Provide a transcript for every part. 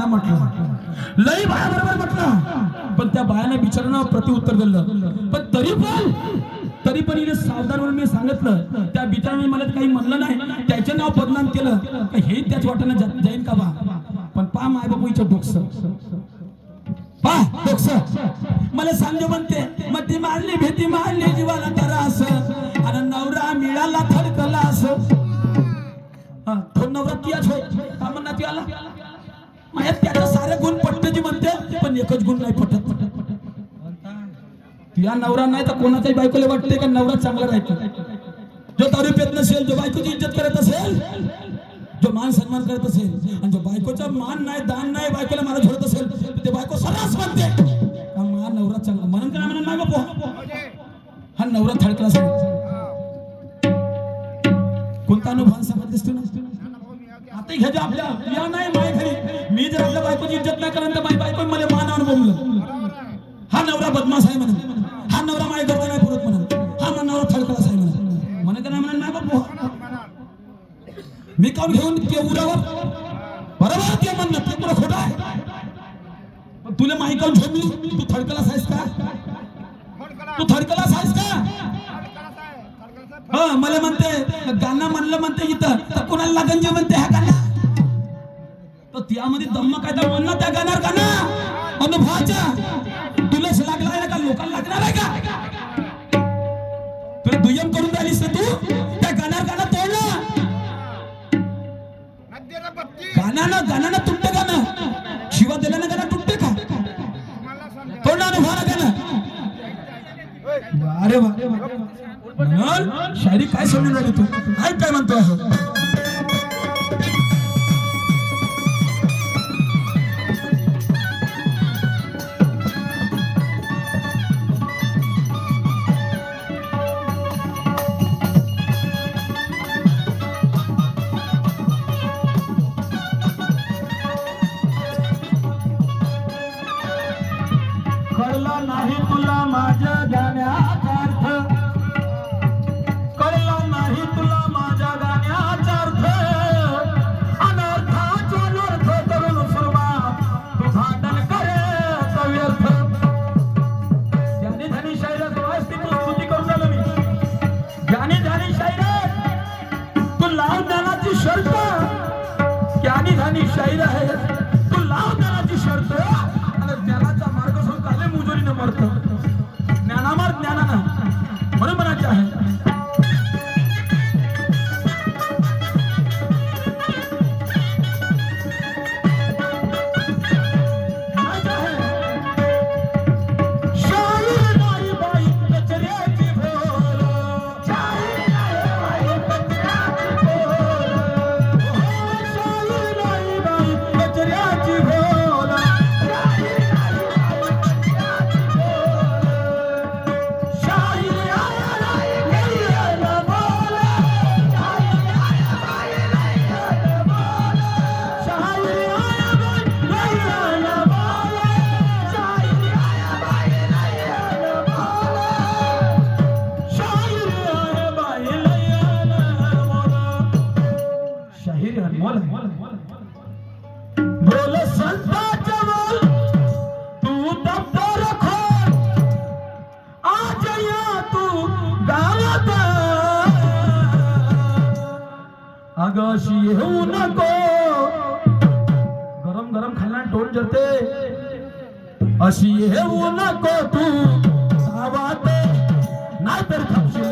बाया म्हटलं, लई बाया बरोबर म्हटलं, पण त्या बायाने बिचारानं प्रत्युत्तर दिलं. पण तरी पण हिने सावधान म्हणून मी सांगितलं. त्या बिचाराने मला काही म्हणलं नाही, त्याचे नाव बदनाम केलं, हे त्याच वाटेनं जाईन का बा. पण पा माय बापू हिचं डोकसं, पा डोकसं मला सांगते म्हणते, मग ती मारली भीती मारली जीवाला तरास, आणि नवरा मिळाला थडकला असं. तो नवरा तियाच होय का म्हणणार ती आला माझ्यात त्याचा सारे गुण पटते म्हणते, पण एकच गुण नाही पटत. या नवरा नाही तर कोणाच्याही बायकोला वाटते का नवरा चांगला राहतो. जो दारू पेत नसेल, जो बायकोची इज्जत करत असेल, जो मान सन्मान करत असेल, आणि जो बायकोचा मान नाही दान नाही बायकोला मारा झोडत असेल, ते बायको सरस म्हणते हा नवरा चांगला. म्हणून का म्हणून नाही बापू, हा नवरा थडकला सांग. कोणता अनुभव सांगत दिसतो ना आता घ्या आपल्या या नाही माय घरी. मी जर आपल्या बायकोची इज्जत नाही करत तर माझी बायको मला मानावर बोललं, हा नवरा बदमाश आहे म्हणून, हा नवरा माझ्या गरजा नाही पुरत म्हणून, हा नवरा थडकला आहे म्हणून. म्हणत नाही म्हणून नाही बापू, मी काऊन घेऊन उरावर बरोबर ते म्हणणं ते तुला खोटं आहे. पण तुला माहिती काऊन झोमली, तू थडकलास आहेस का, तू थडकलास आहेस का. हा मला म्हणते गाणं म्हणलं म्हणते इथं तर कोणाला लागन जे म्हणते ह्या गाणं, तर त्यामध्ये दम्म काय तर म्हणणं त्या गाण्यावर गाणं अनुभवाच्या तुलाच लागला आहे का लोकांना लागणार आहे का. तुला दुय्यम करून राहिलीस ना तू, त्या गाण्यावर गाणं तोडलं, गाण्यानं तुटते गाणं, शिवा दिल्यानं गाणं तुटते का, तोडलं अनुभवाला गाणं. अरे वा म्हणून शायरी काय समजून राहिली तू, ऐक काय म्हणतो. कळला नाही तुला माझ्या गाण्याचा अर्थ, कळला नाही तुला माझ्या गाण्याचा अर्थ, अनर्थाचा नर्थ करून सुरुवात तू भांडण करत व्यर्थ. ज्ञानी झाली शायरात व्यवस्थित स्तुती करून झालं मी. ज्ञानी झाली शायरात तू लाव ज्ञानाची शर्त, ज्ञानी झाली शायर आहे तू लाव ज्ञानाची शर्त, आणि ज्ञानाचा मार्ग सोडून काले मुजोरीनं मरत. ज्ञानामार ज्ञानानं म्हणून म्हणायचे आहे. बोल संतांच्या बोल तू दप्तर खोल, आज या तू गावात अगशी येऊ नको. गरम गरम खाल्ला टोन जरते, अशी येऊ नको तू गावात, नाहीतर खाशील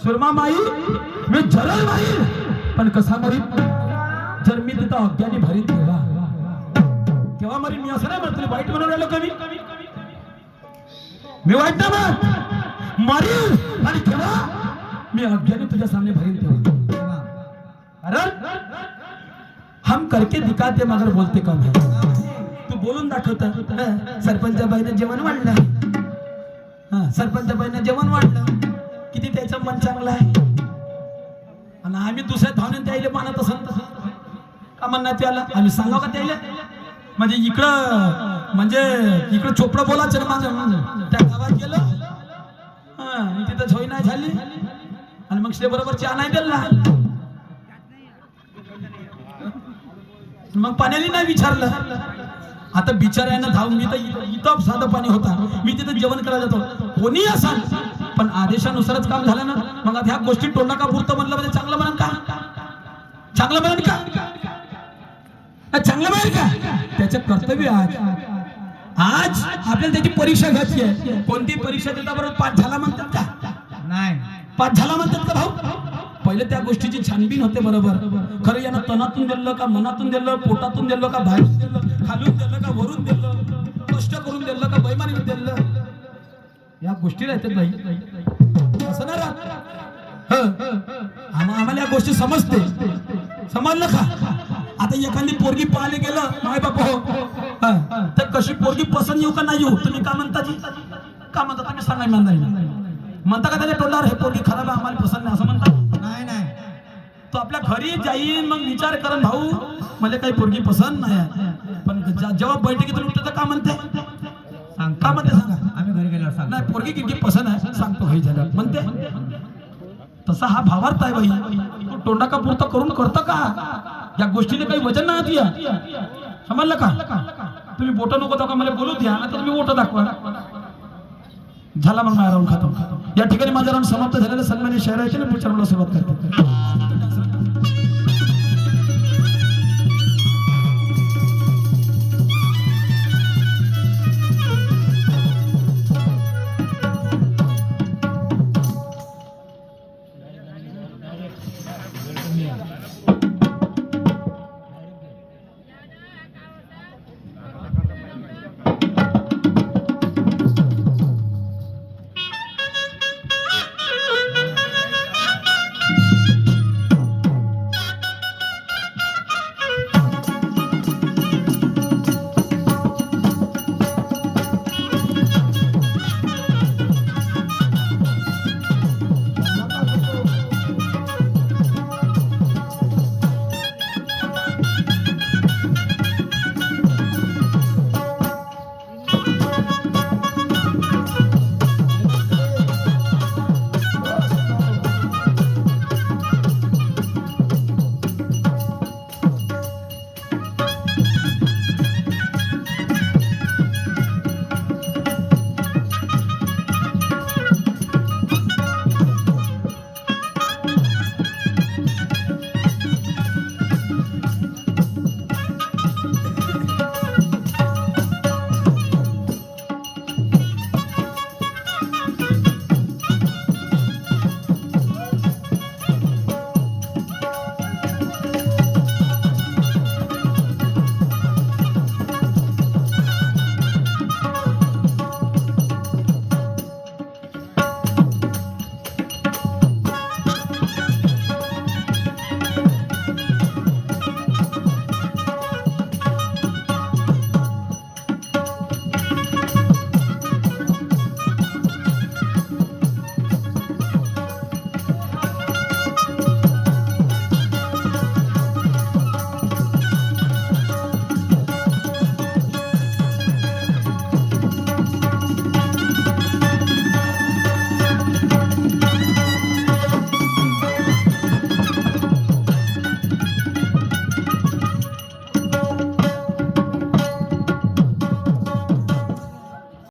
सुरमा माई मी जरल माई पण कसा मरी जर मी तिथं अज्ञानी भरीत तेव्हा मरी मी असं नाही म्हणतो वाईट म्हणून राहिलो कमी मी वाईट ना मग मरी आणि तेव्हा मी अज्ञानी तुझ्या सामने भरीन तेव्हा कारण हम करके दिखाते मगर बोलते कम है तू बोलून दाखवता सरपंच बाईनं जेवण वाढलं सरपंच बाईनं जेवण वाढलं किती त्याचं मन चांगलं आहे आणि आम्ही दुसऱ्या धावणे त्याला मानत असत का म्हणणार त्याला आम्ही सांगाव का त्याला म्हणजे इकडं चोपडं बोलायचं ना माझं त्या गावात गेलं तिथं झोई नाही झाली आणि मग ते बरोबर चहा नाही दिला मग पाण्याने नाही विचारलं आता बिचाऱ्यानं धावून मी तर इथं साधं पाणी होता मी तिथे जेवण करायला जातो कोणी असाल पण आदेशानुसारच काम झालं ना मग आता ह्या गोष्टी तोंडा का पुरतं म्हणलं म्हणजे चांगलं म्हणून का चांगलं म्हणून का चांगलं म्हणून का त्याचं कर्तव्य आज आपल्याला त्याची परीक्षा घ्यायची आहे कोणती परीक्षा देता बरोबर पास झाला म्हणतात का नाही पास झाला म्हणतात का भाऊ पहिले त्या गोष्टीची छानबीन होते बरोबर खरं यानं तनातून दिलं का मनातून दिलं पोटातून दिलं का बाहेरून दिलं खालून दिलं का वरून दिलं कष्ट करून दिलं का बैमानी दिलं या गोष्टी राहतात बाई असं नाही राहत आम्हाला या गोष्टी समजते समजलं का आता एखादी पोरगी पाहायला गेलं माय बापा तर कशी पोरगी पसंत येऊ का नाही येऊ तुम्ही का म्हणता जी का म्हणता तुम्ही सांगा म्हणता का त्याच्या तोंडावर हे पोरगी खराब आहे आम्हाला पसंत नाही असं म्हणता नाही नाही तो आपल्या घरी जाईन मग विचार करून भाऊ मला काही पोरगी पसंत नाही पण जेव्हा बैठकीतून उठतं का म्हणते का म्हणते सांगा आम्ही घरी गेल्यावर सांग नाही पोरगी किती पसंत आहे सांगतो घरी झालं म्हणते तसा हा भावार्थ आहे बाई तो तोंडा का पुरतं करून करतं का या गोष्टीने काही वजन नाही समजलं का तुम्ही बोट नको दाखवा मला बोलू द्या आता तुम्ही बोट दाखवा झाला मग माझा राऊंड खातो या ठिकाणी माझा राऊंड समाप्त झालेला सन्मान्य शहराचे पुढच्या राऊंडला सुरुवात करतो